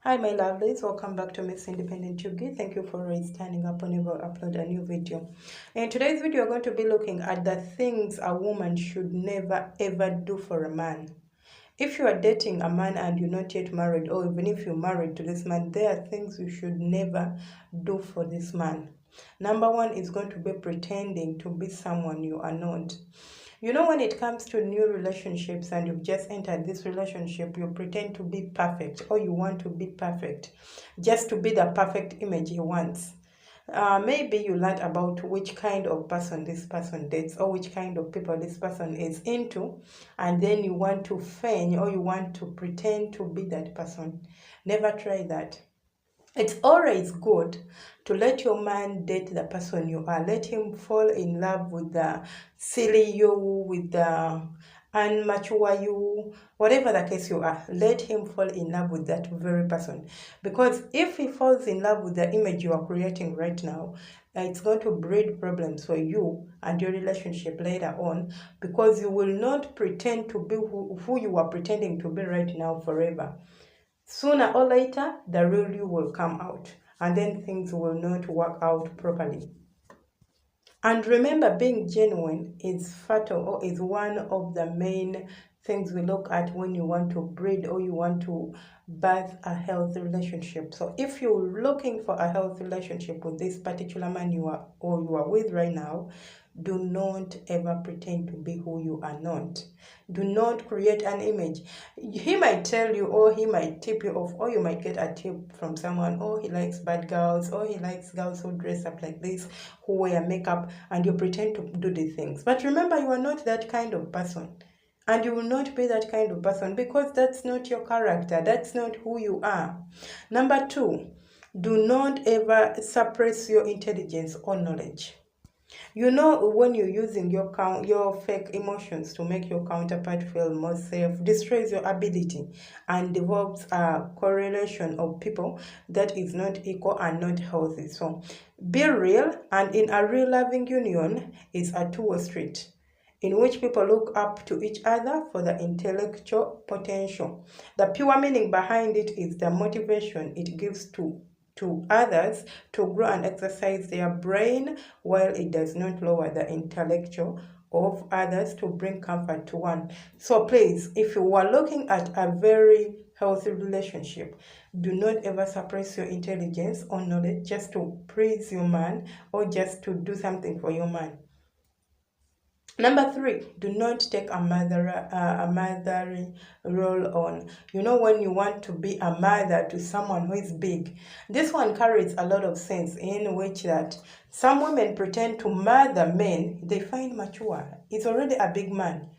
Hi my lovelies, welcome back to Miss Independent Yugi. Thank you for standing up whenever I upload a new video. In today's video, we're going to be looking at the things a woman should never ever do for a man. If you are dating a man and you're not yet married, or even if you're married to this man, there are things you should never do for this man. Number one is going to be pretending to be someone you are not. You know, when it comes to new relationships and you've just entered this relationship, you pretend to be perfect, or you want to be perfect, just to be the perfect image he wants. Maybe you learned about which kind of person this person dates, or which kind of people this person is into, and then you want to feign, or you want to pretend to be that person. Never try that. It's always good to let your man date the person you are. Let him fall in love with the silly you, with the unmature you, whatever the case you are. Let him fall in love with that very person. Because if he falls in love with the image you are creating right now, it's going to breed problems for you and your relationship later on, because you will not pretend to be who you are pretending to be right now forever. Sooner or later, the real you will come out, and then things will not work out properly. And remember, being genuine is fatal, or is one of the main things we look at when you want to breed, or you want to birth a healthy relationship. So if you're looking for a healthy relationship with this particular man you are with right now, do not ever pretend to be who you are not. Do not create an image. He might tell you, or he might tip you off, or you might get a tip from someone, oh, he likes bad girls, or he likes girls who dress up like this, who wear makeup, and you pretend to do these things. But remember, you are not that kind of person. And you will not be that kind of person, because that's not your character. That's not who you are. Number two, do not ever suppress your intelligence or knowledge. You know, when you're using your fake emotions to make your counterpart feel more safe, destroys your ability and develops a correlation of people that is not equal and not healthy. So be real, and in a real loving union is a two-way street in which people look up to each other for the intellectual potential. The pure meaning behind it is the motivation it gives to others to grow and exercise their brain, while it does not lower the intellectual of others to bring comfort to one. So please, if you are looking at a very healthy relationship, do not ever suppress your intelligence or knowledge just to praise your man, or just to do something for your man. Number three, do not take a mothering role on. You know, when you want to be a mother to someone who is big, this one carries a lot of sense, in which that some women pretend to mother men they find mature. It's already a big man.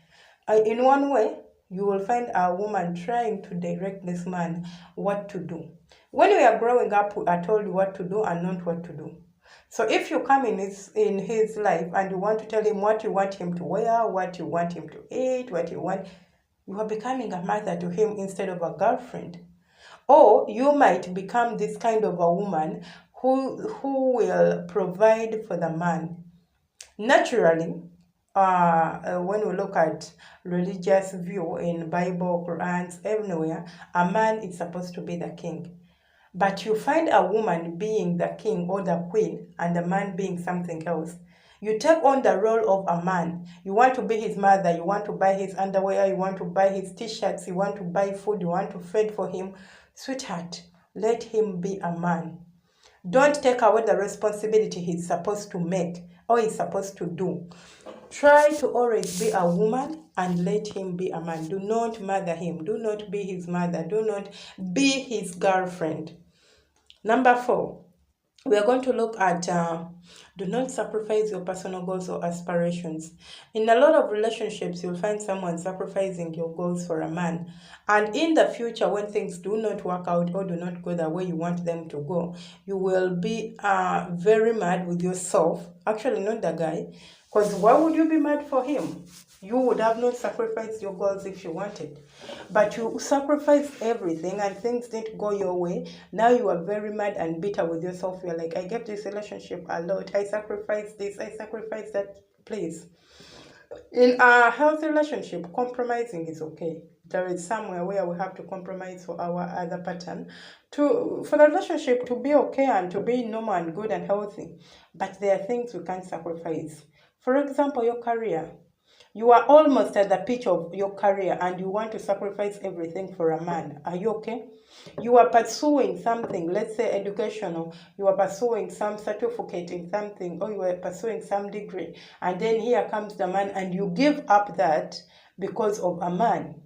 In one way, you will find a woman trying to direct this man what to do. When we are growing up, we are told what to do and not what to do. So if you come in his life and you want to tell him what you want him to wear, what you want him to eat, you are becoming a mother to him instead of a girlfriend. Or you might become this kind of a woman who will provide for the man. Naturally, when we look at religious view in Bible, Qurans, everywhere, a man is supposed to be the king. But you find a woman being the king or the queen, and a man being something else. You take on the role of a man. You want to be his mother. You want to buy his underwear. You want to buy his t-shirts. You want to buy food. You want to feed for him. Sweetheart, let him be a man. Don't take away the responsibility he's supposed to make, or he's supposed to do. Try to always be a woman and let him be a man. Do not mother him. Do not be his mother. Do not be his girlfriend. Number four, we are going to look at do not sacrifice your personal goals or aspirations. In a lot of relationships, you'll find someone sacrificing your goals for a man. And in the future, when things do not work out or do not go the way you want them to go, you will be very mad with yourself. Actually, not the guy. Because why would you be mad for him? You would have not sacrificed your goals if you wanted. But you sacrificed everything and things didn't go your way. Now you are very mad and bitter with yourself. You're like, I gave this relationship a lot. I sacrificed this. I sacrificed that. Please. In a healthy relationship, compromising is okay. There is somewhere where we have to compromise for our other pattern for the relationship to be okay and to be normal and good and healthy. But there are things we can't sacrifice. For example, your career. You are almost at the pitch of your career and you want to sacrifice everything for a man. Are you okay? You are pursuing something, let's say educational, you are pursuing some certificate in something, or you are pursuing some degree, and then here comes the man and you give up that because of a man.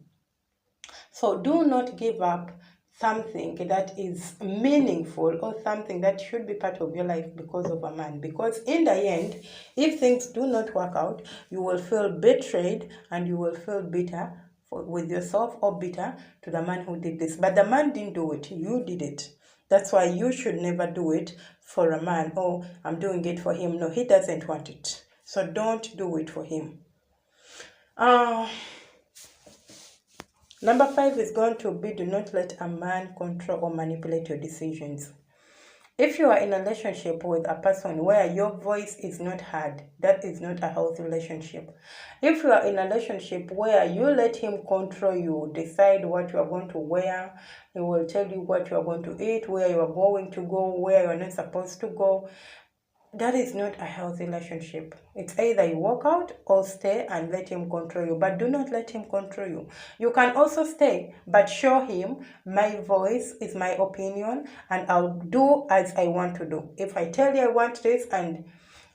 So do not give up something that is meaningful or something that should be part of your life because of a man. Because in the end, if things do not work out, you will feel betrayed and you will feel bitter with yourself or bitter to the man who did this. But the man didn't do it, you did it. That's why you should never do it for a man. Oh, I'm doing it for him. No, he doesn't want it. So don't do it for him. Number 5 is going to be, do not let a man control or manipulate your decisions. If you are in a relationship with a person where your voice is not heard, that is not a healthy relationship. If you are in a relationship where you let him control you, decide what you are going to wear, he will tell you what you are going to eat, where you are going to go, where you are not supposed to go, that is not a healthy relationship. It's either you walk out or stay and let him control you, but do not let him control you. You can also stay, but show him my voice is my opinion and I'll do as I want to do. If I tell you I want this,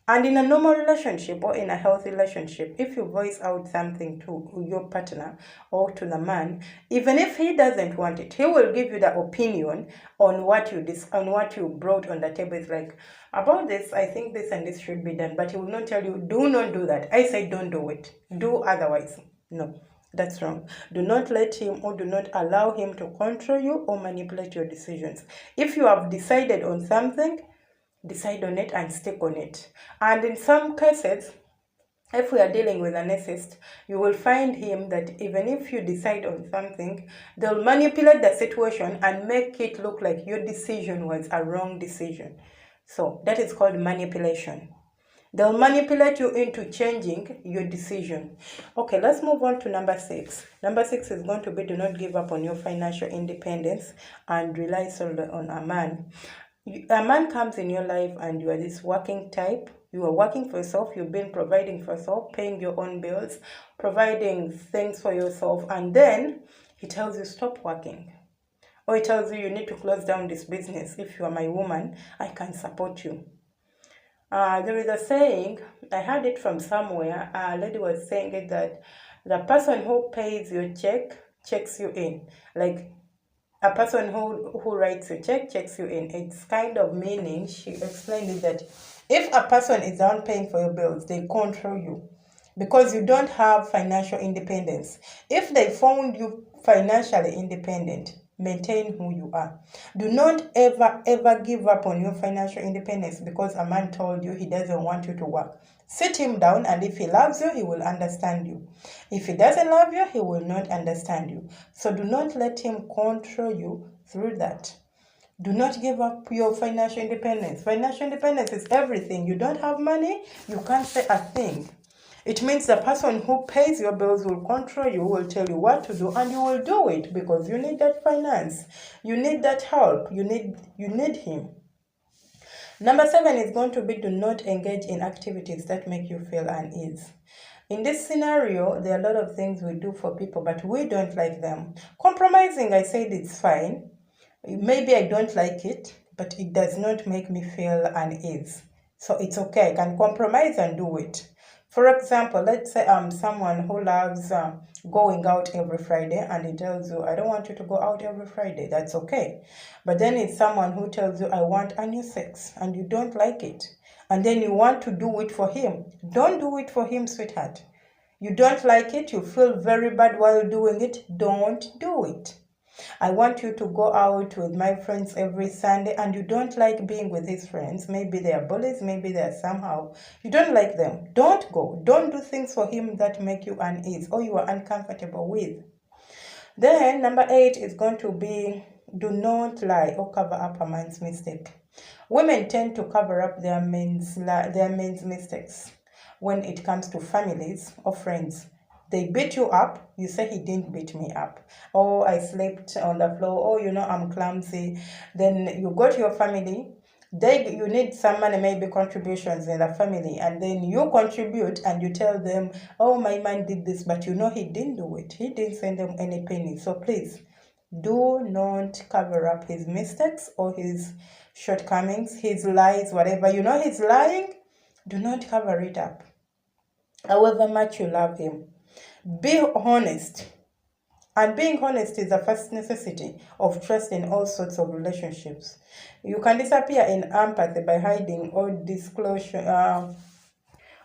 and in a normal relationship or in a healthy relationship, if you voice out something to your partner or to the man, even if he doesn't want it, he will give you the opinion on what you brought on the table. It's like, about this, I think this and this should be done, but he will not tell you, do not do that. I say don't do it. Do otherwise. No, that's wrong. Do not let him or do not allow him to control you or manipulate your decisions. If you have decided on something, decide on it and stick on it. And in some cases, if we are dealing with a narcissist, you will find him that even if you decide on something, they'll manipulate the situation and make it look like your decision was a wrong decision. So that is called manipulation. They'll manipulate you into changing your decision. Okay, let's move on to number 6. Number 6 is going to be, do not give up on your financial independence and rely solely on a man. A man comes in your life and you are this working type. You are working for yourself. You've been providing for yourself, paying your own bills, providing things for yourself. And then he tells you, stop working. Or he tells you, you need to close down this business. If you are my woman, I can support you. There is a saying, I heard it from somewhere. A lady was saying it that the person who pays your check checks you in. Like, a person who writes a check checks you in. It's kind of meaning, she explained it, that if a person is not paying for your bills, they control you because you don't have financial independence. If they found you financially independent, maintain who you are. Do not ever give up on your financial independence because a man told you he doesn't want you to work. Sit him down, and if he loves you, he will understand you. If he doesn't love you, he will not understand you. So do not let him control you through that. Do not give up your financial independence. Financial independence is everything. You don't have money, you can't say a thing. It means the person who pays your bills will control you, will tell you what to do, and you will do it because you need that finance. You need that help. You need him. Number 7 is going to be, do not engage in activities that make you feel unease. In this scenario, there are a lot of things we do for people, but we don't like them. Compromising, I said it's fine. Maybe I don't like it, but it does not make me feel unease. So it's okay. I can compromise and do it. For example, let's say I'm someone who loves going out every Friday, and he tells you, I don't want you to go out every Friday. That's okay. But then it's someone who tells you, I want anal sex, and you don't like it. And then you want to do it for him. Don't do it for him, sweetheart. You don't like it. You feel very bad while doing it. Don't do it. I want you to go out with my friends every Sunday, and you don't like being with his friends. Maybe they are bullies, maybe they are somehow. You don't like them. Don't go. Don't do things for him that make you unease or you are uncomfortable with. Then number 8 is going to be, do not lie or cover up a man's mistake. Women tend to cover up their men's mistakes when it comes to families or friends. They beat you up, you say he didn't beat me up. Oh, I slept on the floor. Oh, I'm clumsy. Then you go to your family. You need some money, maybe contributions in the family, and then you contribute and you tell them, oh, my man did this, but he didn't do it. He didn't send them any penny. So please, do not cover up his mistakes or his shortcomings, his lies, whatever. He's lying. Do not cover it up. However much you love him, be honest. And being honest is the first necessity of trust in all sorts of relationships. You can disappear in empathy by hiding or disclosure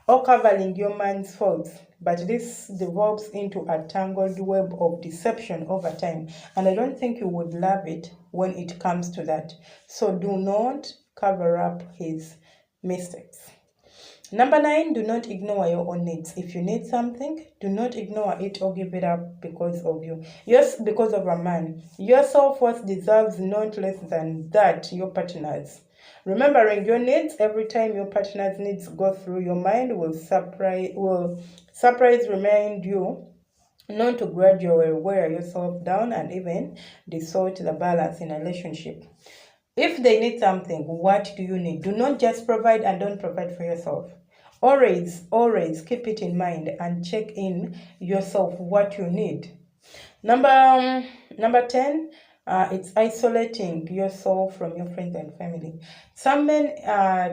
or covering your man's faults, but this devolves into a tangled web of deception over time, and I don't think you would love it when it comes to that. So do not cover up his mistakes. Number 9, do not ignore your own needs. If you need something, do not ignore it or give it up because of you. Yes, because of a man. Your self-worth deserves not less than that your partner's. Remembering your needs every time your partner's needs go through your mind will remind you not to gradually wear yourself down and even distort the balance in a relationship. If they need something, what do you need? Do not just provide and don't provide for yourself. Always keep it in mind and check in yourself what you need. Number 10, it's isolating yourself from your friends and family. Some men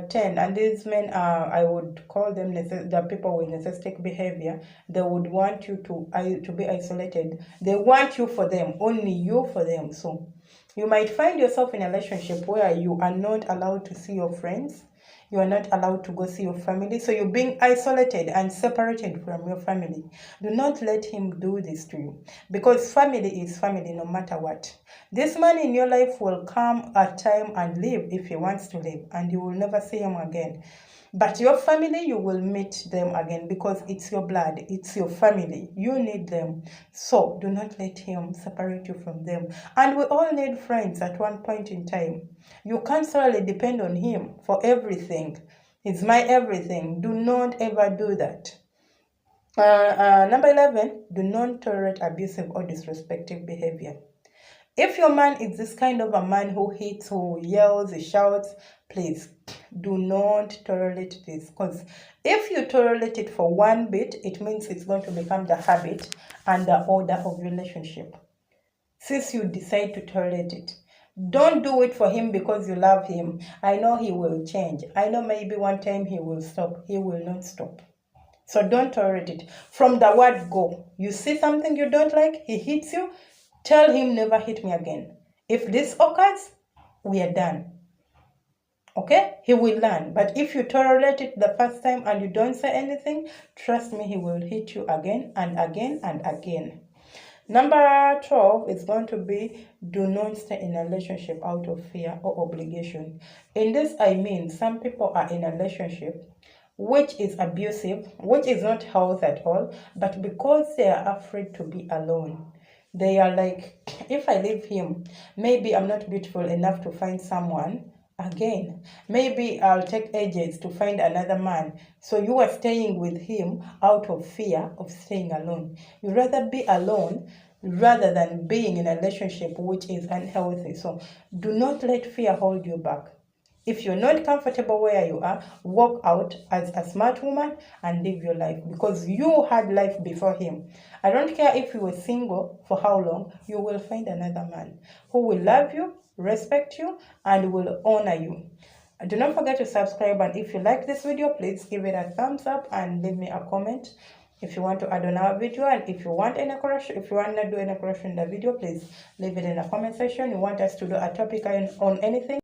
tend, and these men I would call them the people with narcissistic behavior. They would want you to be isolated. They want you for them, only you for them. So you might find yourself in a relationship where you are not allowed to see your friends. You are not allowed to go see your family. So you're being isolated and separated from your family. Do not let him do this to you, because family is family no matter what. This man in your life will come a time and leave if he wants to leave, and you will never see him again. But your family, you will meet them again because it's your blood, it's your family. You need them. So do not let him separate you from them. And we all need friends at one point in time. You can't solely depend on him for everything. He's my everything. Do not ever do that. Number 11, do not tolerate abusive or disrespectful behavior. If your man is this kind of a man who hits, who yells, he shouts, please do not tolerate this. Because if you tolerate it for one bit, it means it's going to become the habit and the order of relationship. Since you decide to tolerate it, don't do it for him because you love him. I know he will change. I know maybe one time he will stop. He will not stop. So don't tolerate it. From the word go, you see something you don't like, he hits you, tell him never hit me again. If this occurs, we are done. Okay? He will learn. But if you tolerate it the first time and you don't say anything, trust me, he will hit you again and again and again. Number 12 is going to be, do not stay in a relationship out of fear or obligation. In this, I mean, some people are in a relationship which is abusive, which is not healthy at all, but because they are afraid to be alone. They are like, if I leave him, maybe I'm not beautiful enough to find someone again. Maybe I'll take ages to find another man. So you are staying with him out of fear of staying alone. You'd rather be alone rather than being in a relationship which is unhealthy. So do not let fear hold you back. If you're not comfortable where you are, walk out as a smart woman and live your life, because you had life before him. I don't care if you were single for how long, you will find another man who will love you, respect you, and will honor you. Do not forget to subscribe, and if you like this video, please give it a thumbs up and leave me a comment if you want to add on our video. And if you want any correction, if you want to do any correction in the video, please leave it in the comment section. You want us to do a topic on anything,